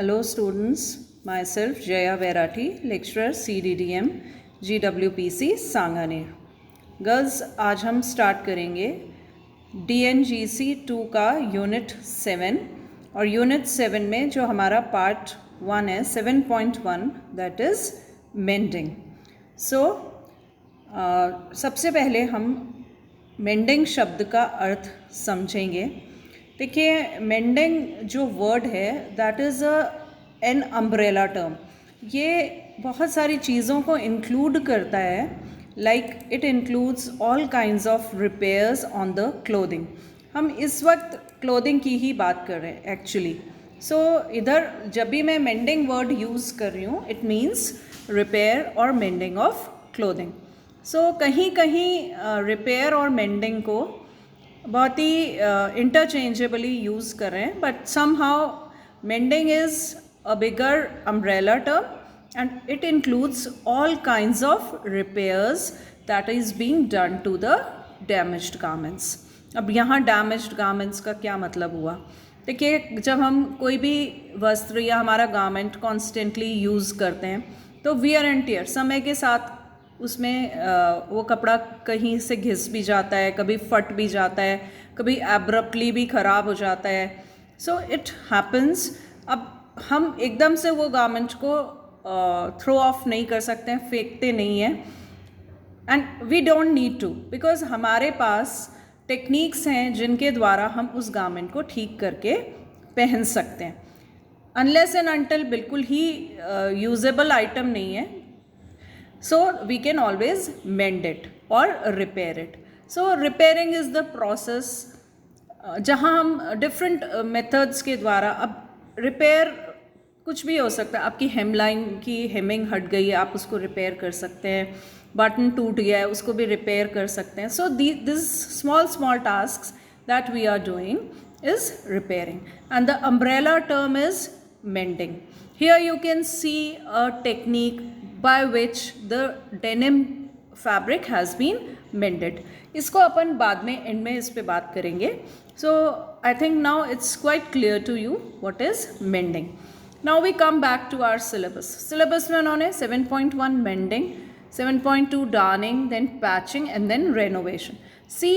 Hello students, myself Jaya Verati, lecturer CDDM GWPC Sanganer. Girls, आज हम start करेंगे DNGC 2 का यूनिट 7 और यूनिट 7 में जो हमारा पार्ट 1 है 7.1 दैट इज़ मेंडिंग। सबसे पहले हम मेंडिंग शब्द का अर्थ समझेंगे। देखिए, मेंडिंग जो वर्ड है that is an umbrella term. ये बहुत सारी चीज़ों को इंक्लूड करता है, like it includes all kinds of repairs on the clothing. हम इस वक्त क्लोथिंग की ही बात कर रहे हैं एक्चुअली। इधर जब भी मैं मेंडिंग वर्ड यूज़ कर रही हूँ इट मीन्स रिपेयर और मेंडिंग ऑफ क्लोथिंग। कहीं कहीं रिपेयर और मेंडिंग को बहुत ही इंटरचेंजेबली यूज़ कर रहे हैं, but somehow mending is a bigger umbrella term and it includes all kinds of repairs that is being done to the damaged garments. अब यहाँ डैमेज्ड गारमेंट्स का क्या मतलब हुआ? देखिए, जब हम कोई भी वस्त्र या हमारा गारमेंट कॉन्स्टेंटली यूज़ करते हैं तो वियर एंड टियर, समय के साथ उसमें वो कपड़ा कहीं से घिस भी जाता है, कभी फट भी जाता है, कभी एब्रप्टली भी ख़राब हो जाता है। It happens. अब हम एकदम से वो गारमेंट को थ्रो ऑफ नहीं कर सकते हैं, फेंकते नहीं हैं, and we don't need to, because हमारे पास टेक्निक्स हैं जिनके द्वारा हम उस गारमेंट को ठीक करके पहन सकते हैं। अनलेस एंड अनटिल बिल्कुल ही यूजेबल आइटम नहीं है, so we can always mend it or repair it. Repairing is the process जहाँ हम डिफरेंट मेथड्स के द्वारा, अब रिपेयर कुछ भी हो सकता है। आपकी हेमलाइन की हेमिंग हट गई है, आप उसको रिपेयर कर सकते हैं। बटन टूट गया है, उसको भी रिपेयर कर सकते हैं। This small tasks that we are doing is repairing and the umbrella term is mending. Here you can see a technique by which the denim fabric has been mended. इसको अपन बाद में एंड में इस पे बात करेंगे। I think now it's quite clear to you what is mending. Now we come back to our syllabus. Syllabus में उन्होंने 7.1 mending, 7.2 darning, then patching and then renovation. See,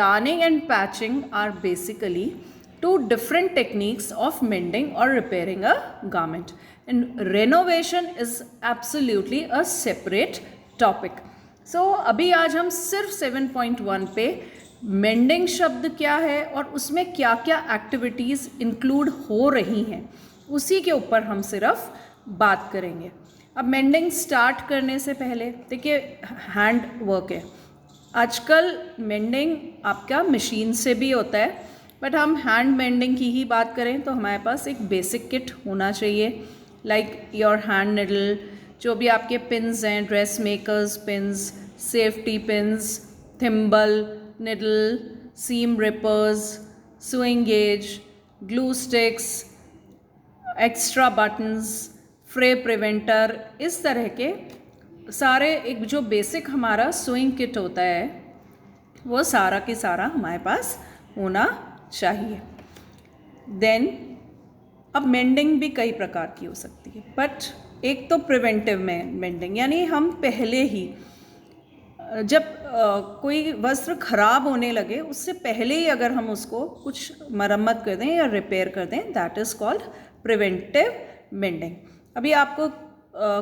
darning and patching are basically two different techniques of mending or repairing a garment, and renovation is absolutely a separate topic. अभी आज हम सिर्फ 7.1 पे mending शब्द क्या है और उसमें क्या क्या एक्टिविटीज़ इंक्लूड हो रही हैं उसी के ऊपर हम सिर्फ बात करेंगे। अब मेंडिंग स्टार्ट करने से पहले देखिए, हैंड वर्क है। आजकल मेंडिंग आपका मशीन से भी होता है, बट हम हैंड मेंडिंग की ही बात करें तो हमारे पास एक बेसिक किट होना चाहिए, लाइक योर हैंड निडल, जो भी आपके पिन्स हैं, dress makers pins, safety pins, thimble, needle, seam rippers, sewing gauge, glue sticks, extra buttons, fray preventer, इस तरह के सारे एक जो बेसिक हमारा सुइंग किट होता है वो सारा के सारा हमारे पास होना चाहिए। देन अब मेंडिंग भी कई प्रकार की हो सकती है, बट एक तो प्रिवेंटिव मेंडिंग, यानी हम पहले ही जब कोई वस्त्र खराब होने लगे उससे पहले ही अगर हम उसको कुछ मरम्मत कर दें या रिपेयर कर दें, that is called preventive mending. अभी आपको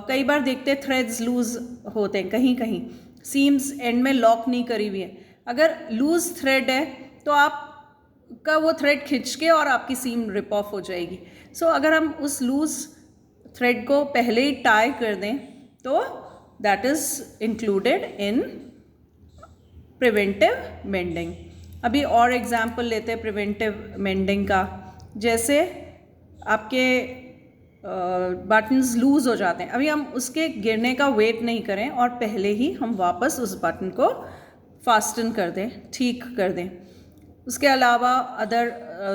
कई बार देखते हैं थ्रेड्स लूज़ होते हैं, कहीं कहीं सीम्स एंड में लॉक नहीं करी हुई है। अगर लूज़ थ्रेड है तो आप का वो थ्रेड खिंच के और आपकी सीम रिप ऑफ हो जाएगी। अगर हम उस लूज थ्रेड को पहले ही टाई कर दें तो that is included in preventive mending. अभी और एग्जांपल लेते हैं प्रिवेंटिव मेंडिंग का। जैसे आपके बटन्स लूज़ हो जाते हैं, अभी हम उसके गिरने का वेट नहीं करें और पहले ही हम वापस उस बटन को फास्टन कर दें, ठीक कर दें। उसके अलावा other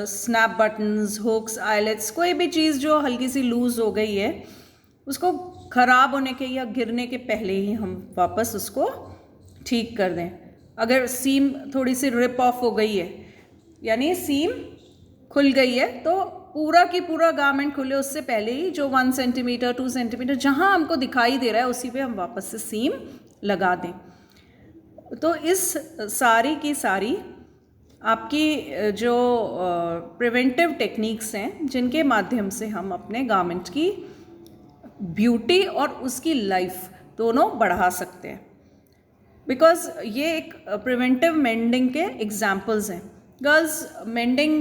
snap buttons, hooks, eyelets, कोई भी चीज़ जो हल्की सी लूज़ हो गई है उसको ख़राब होने के या गिरने के पहले ही हम वापस उसको ठीक कर दें। अगर सीम थोड़ी सी रिप ऑफ हो गई है, यानी सीम खुल गई है, तो पूरा की पूरा गारमेंट खुले उससे पहले ही जो 1 सेंटीमीटर 2 सेंटीमीटर जहाँ हमको दिखाई दे रहा है उसी पे हम वापस से सीम लगा दें। तो इस सारी की सारी आपकी जो प्रिवेंटिव टेक्निक्स हैं जिनके माध्यम से हम अपने गारमेंट की ब्यूटी और उसकी लाइफ दोनों बढ़ा सकते हैं। बिकॉज ये एक प्रिवेंटिव मेंडिंग के एग्जाम्पल्स हैं। Girls mending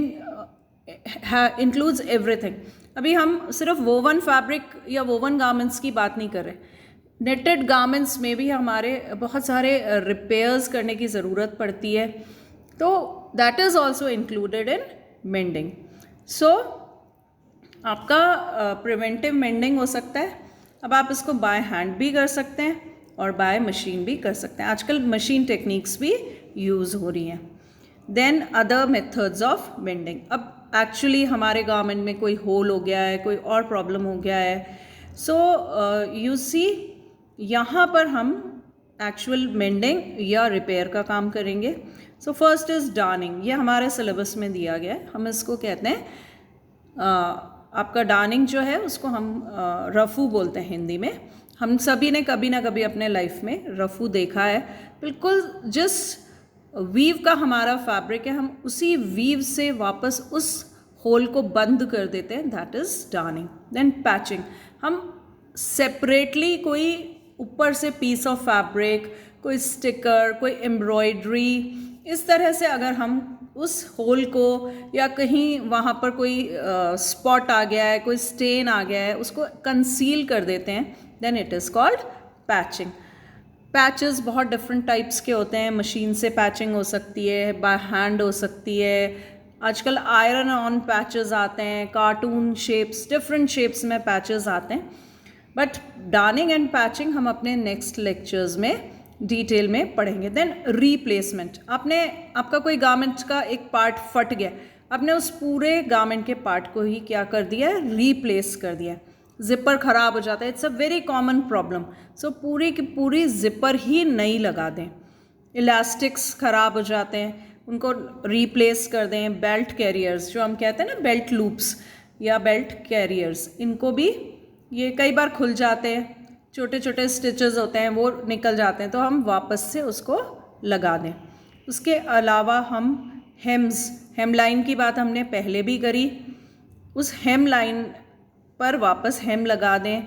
includes everything. अभी हम सिर्फ वोवन फैब्रिक या वोवन गारमेंट्स की बात नहीं कर रहे, नेटेड गारमेंट्स में भी हमारे बहुत सारे रिपेयर्स करने की ज़रूरत पड़ती है, तो that is also included in mending. So आपका प्रिवेंटिव मेंडिंग हो सकता है। अब आप इसको बाय हैंड भी कर सकते हैं और बाय मशीन भी कर सकते हैं। आजकल मशीन टेक्निक्स भी यूज़ हो रही हैं। Then other methods of mending. अब एक्चुअली हमारे गारमेंट में कोई होल हो गया है, कोई और प्रॉब्लम हो गया है, सो यू सी यहाँ पर हम एक्चुअल मेंडिंग या रिपेयर का काम करेंगे। So first is darning. ये हमारे सिलेबस में दिया गया है। हम इसको कहते हैं आपका डार्निंग जो है उसको हम रफू बोलते हैं हिंदी में। हम सभी ने कभी ना कभी अपने लाइफ में रफू देखा है। बिल्कुल जिस वीव का हमारा फैब्रिक है हम उसी वीव से वापस उस होल को बंद कर देते हैं, that is darning. Then patching. हम सेपरेटली कोई ऊपर से पीस ऑफ फैब्रिक, कोई स्टिकर, कोई एम्ब्रॉयडरी, इस तरह से अगर हम उस होल को या कहीं वहाँ पर कोई स्पॉट आ गया है, कोई स्टेन आ गया है, उसको कंसील कर देते हैं, then it is called patching. Patches बहुत डिफरेंट टाइप्स के होते हैं। मशीन से पैचिंग हो सकती है, बाय हैंड हो सकती है। आजकल आयरन ऑन पैचेस आते हैं, कार्टून शेप्स, डिफरेंट शेप्स में पैचेस आते हैं। बट डार्निंग एंड पैचिंग हम अपने नेक्स्ट लेक्चर्स में डिटेल में पढ़ेंगे। Then replacement. आपका कोई गारमेंट का एक पार्ट फट गया, आपने उस पूरे गारमेंट के पार्ट को ही क्या कर दिया है, रीप्लेस कर दिया। जिपर ख़राब हो जाता है, it's a very common problem. So पूरी की पूरी जिपर ही नई लगा दें। इलास्टिक्स ख़राब हो जाते हैं, उनको रीप्लेस कर दें। बेल्ट कैरियर्स जो हम कहते हैं ना, बेल्ट लूप्स या बेल्ट कैरियर्स, इनको भी ये कई बार खुल जाते हैं, छोटे छोटे स्टिचेस होते हैं वो निकल जाते हैं, तो हम वापस से उसको लगा दें। उसके अलावा हम हेमलाइन की बात हमने पहले भी करी, उस हेमलाइन पर वापस हेम लगा दें।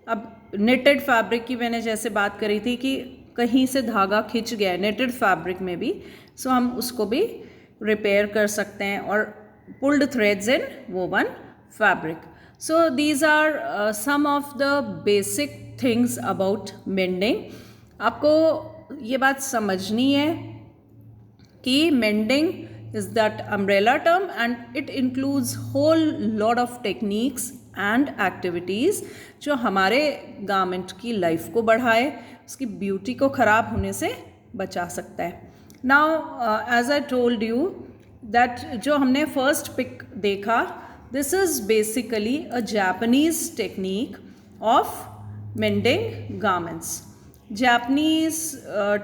अब नेटेड फैब्रिक की मैंने जैसे बात करी थी कि कहीं से धागा खिंच गया है नेटेड फैब्रिक में भी, सो हम उसको भी रिपेयर कर सकते हैं। और pulled threads in woven fabric. So these are some of the basic things about mending. आपको ये बात समझनी है कि mending is that umbrella term and it includes whole lot of techniques and activities जो हमारे गारमेंट की लाइफ को बढ़ाए, उसकी ब्यूटी को ख़राब होने से बचा सकता है। Now as I told you that जो हमने फर्स्ट पिक देखा, this is basically a Japanese technique of mending garments. Japanese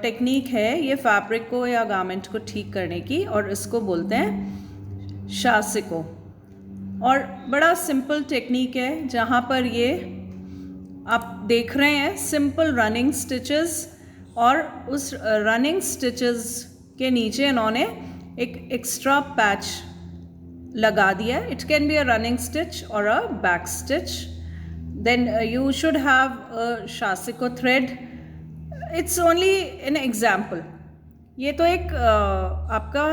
technique है ये फैब्रिक को या गारमेंट को ठीक करने की, और इसको बोलते हैं शासिको। और बड़ा सिंपल टेक्निक है जहाँ पर ये आप देख रहे हैं सिंपल रनिंग स्टिचेस, और उस रनिंग स्टिचेस के नीचे इन्होंने एक एक्स्ट्रा पैच लगा दिया। It can be a running stitch और a back stitch. Then you should have a sashiko thread. It's only an example. ये तो एक आपका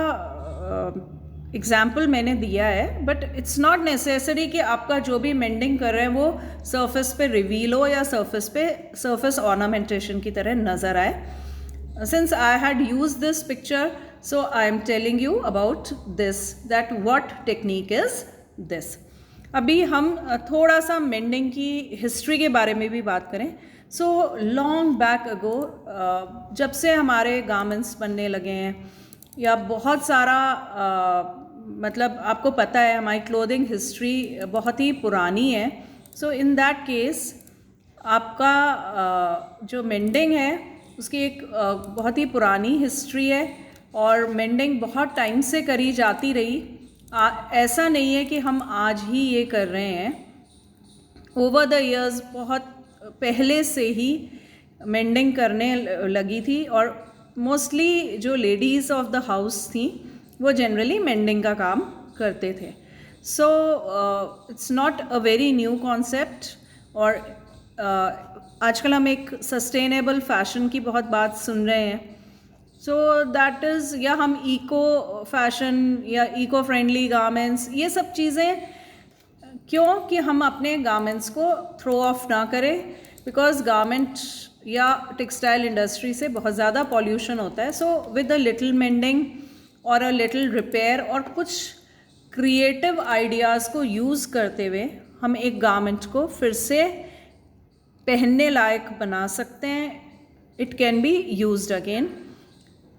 एग्जाम्पल मैंने दिया है, बट इट्स नॉट नेसेसरी कि आपका जो भी मेंडिंग कर रहे हैं वो सरफेस पे रिवील हो या सरफेस ऑर्नामेंटेशन की तरह नज़र आए। Since I had use this picture, so I am telling you about this, that what technique is this. अभी हम थोड़ा सा मेंडिंग की हिस्ट्री के बारे में भी बात करें। सो लॉन्ग बैक अगो, जब से हमारे गारमेंट्स बनने लगे हैं, या बहुत सारा मतलब आपको पता है हमारी क्लोथिंग हिस्ट्री बहुत ही पुरानी है। सो इन दैट केस आपका जो मेंडिंग है उसकी एक बहुत ही पुरानी हिस्ट्री है, और मेंडिंग बहुत टाइम से करी जाती रही। ऐसा नहीं है कि हम आज ही ये कर रहे हैं. ओवर द ईयर्स बहुत पहले से ही मेंडिंग करने लगी थी, और मोस्टली जो लेडीज़ ऑफ द हाउस थी वो जनरली मेंडिंग का काम करते थे. So it's not a very new concept. और आजकल हम एक सस्टेनेबल फैशन की बहुत बात सुन रहे हैं. सो दैट इज़, या हम इको फैशन या इको फ्रेंडली गारमेंट्स, ये सब चीज़ें क्यों कि हम अपने गारमेंट्स को थ्रो ऑफ ना करें, बिकॉज गारमेंट या टेक्सटाइल इंडस्ट्री से बहुत ज़्यादा पॉल्यूशन होता है. So with a little mending और अ लिटिल रिपेयर और कुछ क्रिएटिव आइडियाज़ को यूज़ करते हुए हम एक गारमेंट को फिर से पहनने लायक बना सकते हैं. It can be used again.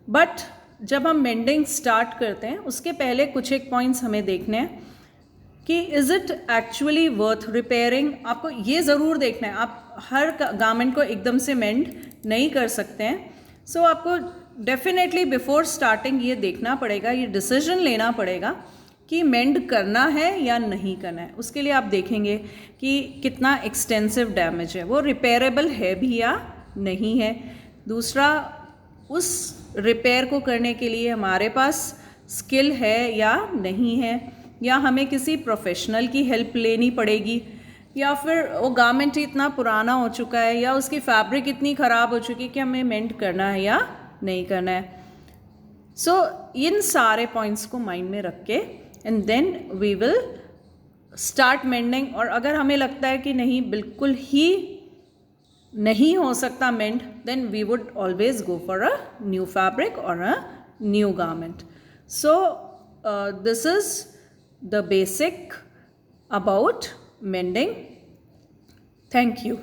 But जब हम मेंडिंग स्टार्ट करते हैं उसके पहले कुछ एक पॉइंट्स हमें देखने हैं कि is it actually worth repairing. आपको ये ज़रूर देखना है, आप हर गारमेंट को एकदम से मेंड नहीं कर सकते हैं. सो आपको डेफिनेटली बिफोर स्टार्टिंग ये देखना पड़ेगा, ये डिसीजन लेना पड़ेगा कि मेंड करना है या नहीं करना है. उसके लिए आप देखेंगे कि कितना एक्सटेंसिव डैमेज है, वो रिपेयरेबल है भी या नहीं है. दूसरा, उस रिपेयर को करने के लिए हमारे पास स्किल है या नहीं है, या हमें किसी प्रोफेशनल की हेल्प लेनी पड़ेगी, या फिर वो गारमेंट इतना पुराना हो चुका है या उसकी फैब्रिक इतनी ख़राब हो चुकी है कि हमें मेंड करना है या नहीं करना है. सो इन सारे पॉइंट्स को माइंड में रख के and then we will start mending. और अगर हमें लगता है कि नहीं, बिल्कुल ही नहीं हो सकता mend, then we would always go for a new fabric और a new garment. So this is the basic about mending. Thank you.